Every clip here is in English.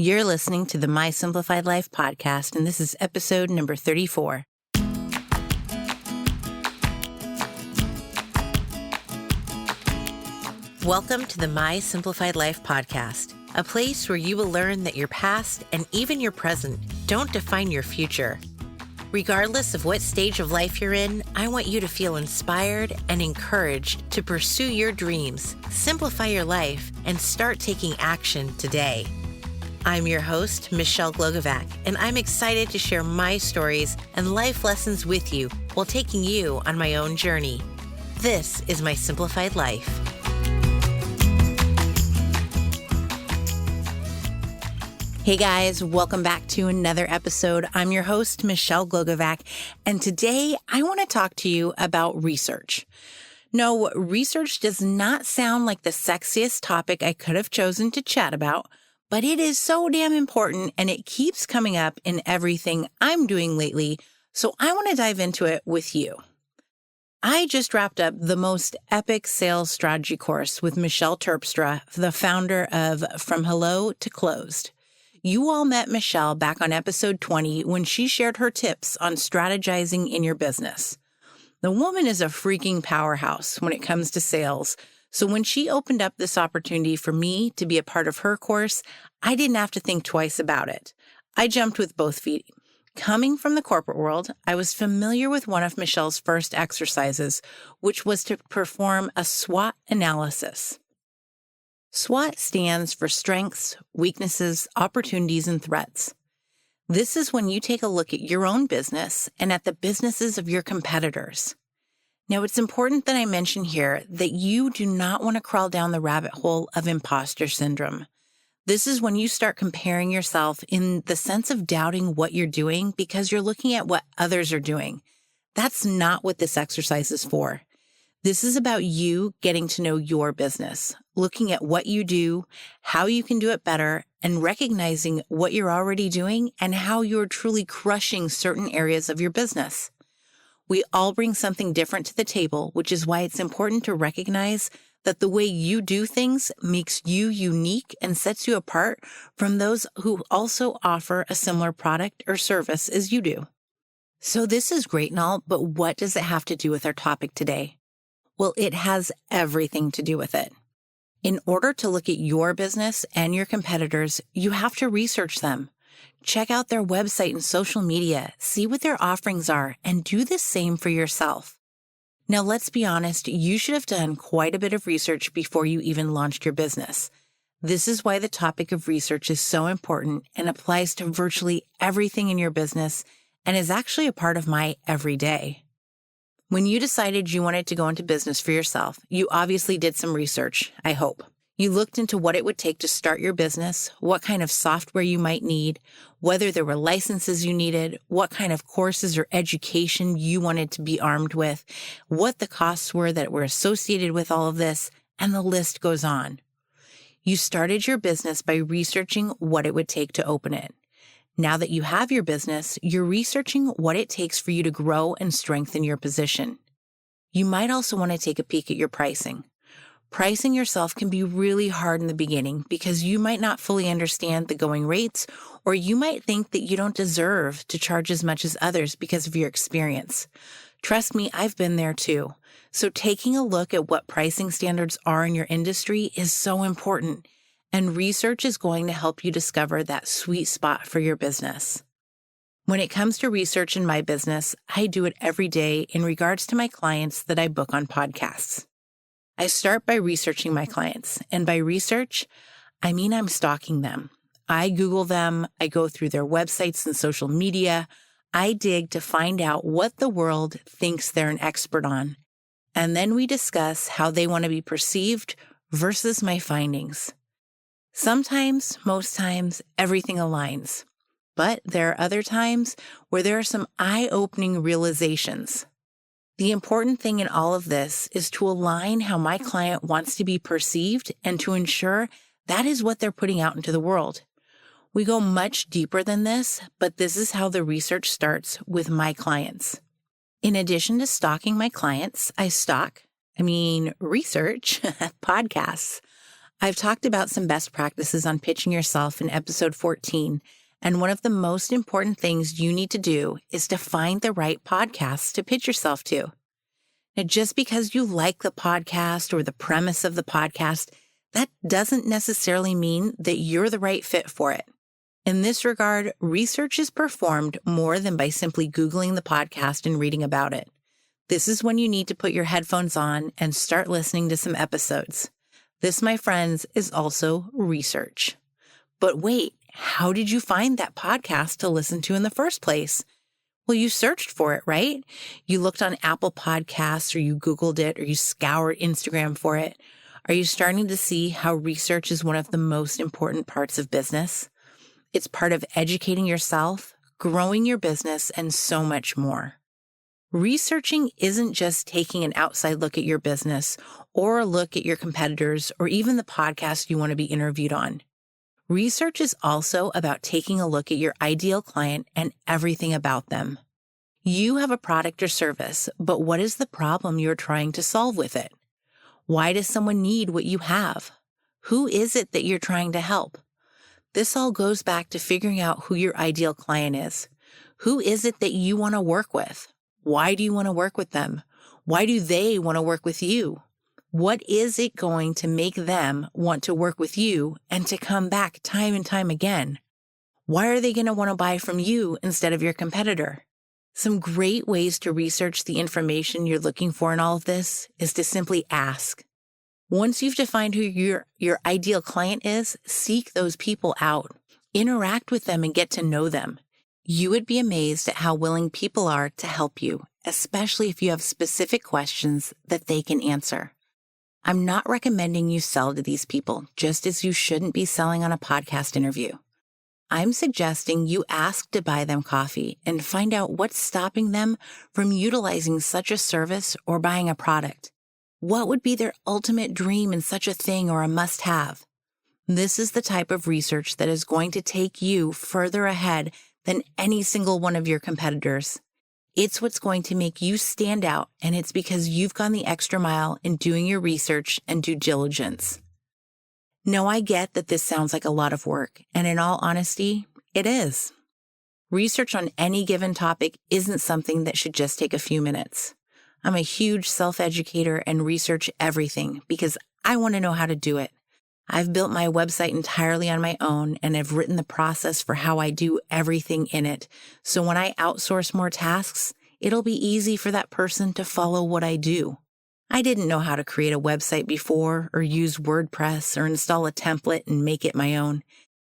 You're listening to the My Simplified Life podcast, and this is episode number 34. Welcome to the My Simplified Life podcast, a place where you will learn that your past and even your present don't define your future. Regardless of what stage of life you're in, I want you to feel inspired and encouraged to pursue your dreams, simplify your life, and start taking action today. I'm your host, Michelle Glogovac, and I'm excited to share my stories and life lessons with you while taking you on my own journey. This is My Simplified Life. Hey guys, welcome back to another episode. I'm your host, Michelle Glogovac, and today I want to talk to you about research. No, research does not sound like the sexiest topic I could have chosen to chat about, but it is so damn important and it keeps coming up in everything I'm doing lately, so I want to dive into it with you. I just wrapped up the most epic sales strategy course with Michelle Terpstra, the founder of From Hello to Closed. You all met Michelle back on episode 20 when she shared her tips on strategizing in your business. The woman is a freaking powerhouse when it comes to sales. So when she opened up this opportunity for me to be a part of her course, I didn't have to think twice about it. I jumped with both feet. Coming from the corporate world, I was familiar with one of Michelle's first exercises, which was to perform a SWOT analysis. SWOT stands for strengths, weaknesses, opportunities, and threats. This is when you take a look at your own business and at the businesses of your competitors. Now, it's important that I mention here that you do not want to crawl down the rabbit hole of imposter syndrome. This is when you start comparing yourself in the sense of doubting what you're doing because you're looking at what others are doing. That's not what this exercise is for. This is about you getting to know your business, looking at what you do, how you can do it better, and recognizing what you're already doing and how you're truly crushing certain areas of your business. We all bring something different to the table, which is why it's important to recognize that the way you do things makes you unique and sets you apart from those who also offer a similar product or service as you do. So this is great and all, but what does it have to do with our topic today? Well, it has everything to do with it. In order to look at your business and your competitors, you have to research them. Check out their website and social media, see what their offerings are, and do the same for yourself. Now, let's be honest, you should have done quite a bit of research before you even launched your business. This is why the topic of research is so important and applies to virtually everything in your business and is actually a part of my everyday. When you decided you wanted to go into business for yourself, you obviously did some research, I hope. You looked into what it would take to start your business, what kind of software you might need, whether there were licenses you needed, what kind of courses or education you wanted to be armed with, what the costs were that were associated with all of this, and the list goes on. You started your business by researching what it would take to open it. Now that you have your business, you're researching what it takes for you to grow and strengthen your position. You might also want to take a peek at your pricing. Pricing yourself can be really hard in the beginning because you might not fully understand the going rates, or you might think that you don't deserve to charge as much as others because of your experience. Trust me, I've been there too. So taking a look at what pricing standards are in your industry is so important. And research is going to help you discover that sweet spot for your business. When it comes to research in my business, I do it every day in regards to my clients that I book on podcasts. I start by researching my clients, and by research, I mean I'm stalking them. I Google them, I go through their websites and social media, I dig to find out what the world thinks they're an expert on, and then we discuss how they want to be perceived versus my findings. Sometimes, most times, everything aligns. But there are other times where there are some eye-opening realizations. The important thing in all of this is to align how my client wants to be perceived and to ensure that is what they're putting out into the world. We go much deeper than this, but this is how the research starts with my clients. In addition to stalking my clients, I research podcasts. I've talked about some best practices on pitching yourself in episode 14, and one of the most important things you need to do is to find the right podcasts to pitch yourself to. Now, just because you like the podcast or the premise of the podcast, that doesn't necessarily mean that you're the right fit for it. In this regard, research is performed more than by simply Googling the podcast and reading about it. This is when you need to put your headphones on and start listening to some episodes. This, my friends, is also research. But wait, how did you find that podcast to listen to in the first place? Well, you searched for it, right? You looked on Apple Podcasts, or you Googled it, or you scoured Instagram for it. Are you starting to see how research is one of the most important parts of business? It's part of educating yourself, growing your business, and so much more. Researching isn't just taking an outside look at your business or a look at your competitors or even the podcast you want to be interviewed on. Research is also about taking a look at your ideal client and everything about them. You have a product or service, but what is the problem you're trying to solve with it? Why does someone need what you have? Who is it that you're trying to help? This all goes back to figuring out who your ideal client is. Who is it that you want to work with? Why do you want to work with them? Why do they want to work with you? What is it going to make them want to work with you and to come back time and time again? Why are they going to want to buy from you instead of your competitor? Some great ways to research the information you're looking for in all of this is to simply ask. Once you've defined who your ideal client is, seek those people out. Interact with them and get to know them. You would be amazed at how willing people are to help you, especially if you have specific questions that they can answer. I'm not recommending you sell to these people, just as you shouldn't be selling on a podcast interview. I'm suggesting you ask to buy them coffee and find out what's stopping them from utilizing such a service or buying a product. What would be their ultimate dream in such a thing or a must-have? This is the type of research that is going to take you further ahead than any single one of your competitors. It's what's going to make you stand out, and it's because you've gone the extra mile in doing your research and due diligence. Now, I get that this sounds like a lot of work, and in all honesty, it is. Research on any given topic isn't something that should just take a few minutes. I'm a huge self-educator and research everything because I want to know how to do it. I've built my website entirely on my own and have written the process for how I do everything in it. So when I outsource more tasks, it'll be easy for that person to follow what I do. I didn't know how to create a website before or use WordPress or install a template and make it my own.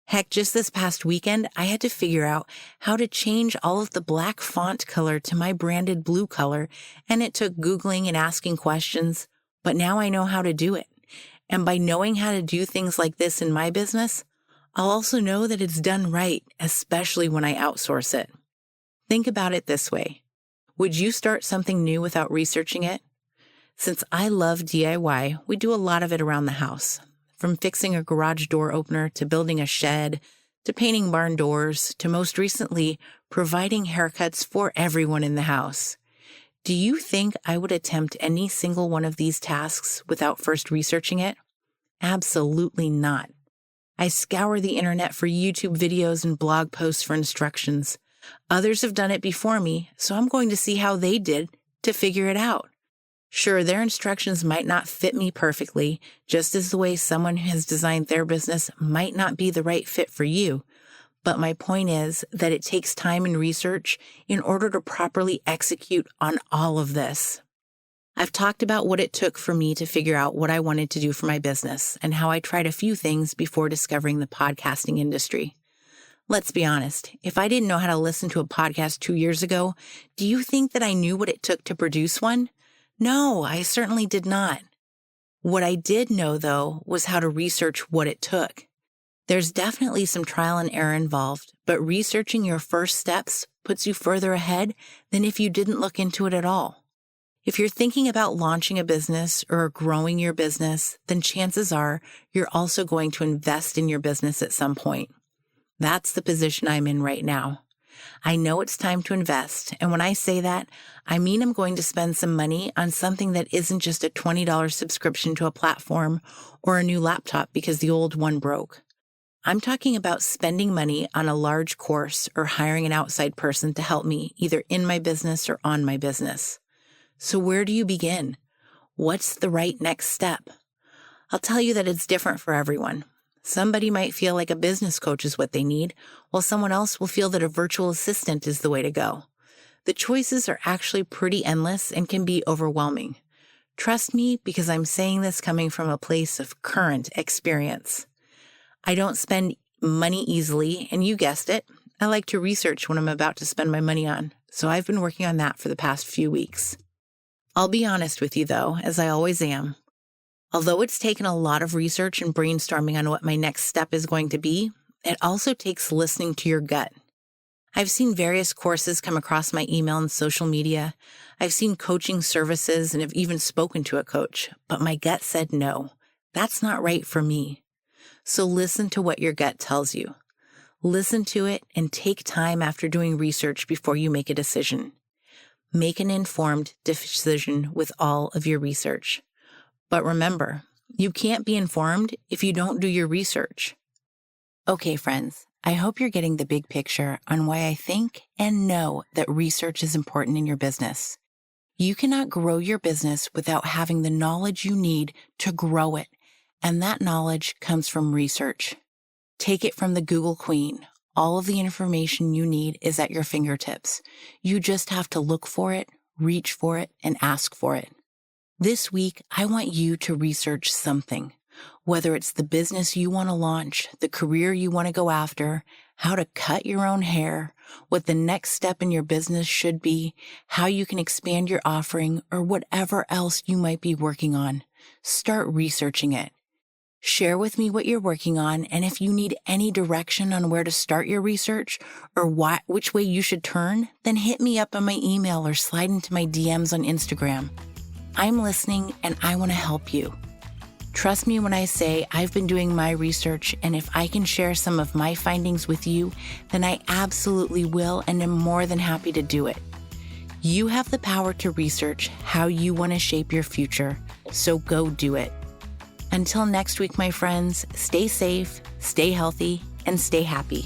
Heck, just this past weekend, I had to figure out how to change all of the black font color to my branded blue color, and it took Googling and asking questions, but now I know how to do it. And by knowing how to do things like this in my business, I'll also know that it's done right, especially when I outsource it. Think about it this way. Would you start something new without researching it? Since I love DIY, we do a lot of it around the house. From fixing a garage door opener to building a shed, to painting barn doors, to most recently providing haircuts for everyone in the house. Do you think I would attempt any single one of these tasks without first researching it? Absolutely not. I scour the internet for YouTube videos and blog posts for instructions. Others have done it before me, so I'm going to see how they did to figure it out. Sure, their instructions might not fit me perfectly, just as the way someone has designed their business might not be the right fit for you. But my point is that it takes time and research in order to properly execute on all of this. I've talked about what it took for me to figure out what I wanted to do for my business and how I tried a few things before discovering the podcasting industry. Let's be honest, if I didn't know how to listen to a podcast 2 years ago, do you think that I knew what it took to produce one? No, I certainly did not. What I did know, though, was how to research what it took. There's definitely some trial and error involved, but researching your first steps puts you further ahead than if you didn't look into it at all. If you're thinking about launching a business or growing your business, then chances are you're also going to invest in your business at some point. That's the position I'm in right now. I know it's time to invest. And when I say that, I mean I'm going to spend some money on something that isn't just a $20 subscription to a platform or a new laptop because the old one broke. I'm talking about spending money on a large course or hiring an outside person to help me either in my business or on my business. So where do you begin? What's the right next step? I'll tell you that it's different for everyone. Somebody might feel like a business coach is what they need, while someone else will feel that a virtual assistant is the way to go. The choices are actually pretty endless and can be overwhelming. Trust me, because I'm saying this coming from a place of current experience. I don't spend money easily, and you guessed it, I like to research what I'm about to spend my money on, so I've been working on that for the past few weeks. I'll be honest with you though, as I always am. Although it's taken a lot of research and brainstorming on what my next step is going to be, it also takes listening to your gut. I've seen various courses come across my email and social media. I've seen coaching services and have even spoken to a coach, but my gut said no, that's not right for me. So listen to what your gut tells you. Listen to it and take time after doing research before you make a decision. Make an informed decision with all of your research. But remember, you can't be informed if you don't do your research. Okay, friends, I hope you're getting the big picture on why I think and know that research is important in your business. You cannot grow your business without having the knowledge you need to grow it, and that knowledge comes from research. Take it from the Google Queen. All of the information you need is at your fingertips. You just have to look for it, reach for it, and ask for it. This week, I want you to research something, whether it's the business you want to launch, the career you want to go after, how to cut your own hair, what the next step in your business should be, how you can expand your offering, or whatever else you might be working on. Start researching it. Share with me what you're working on, and if you need any direction on where to start your research or which way you should turn, then hit me up on my email or slide into my DMs on Instagram. I'm listening and I want to help you. Trust me when I say I've been doing my research, and if I can share some of my findings with you, then I absolutely will and am more than happy to do it. You have the power to research how you want to shape your future, so go do it. Until next week, my friends, stay safe, stay healthy, and stay happy.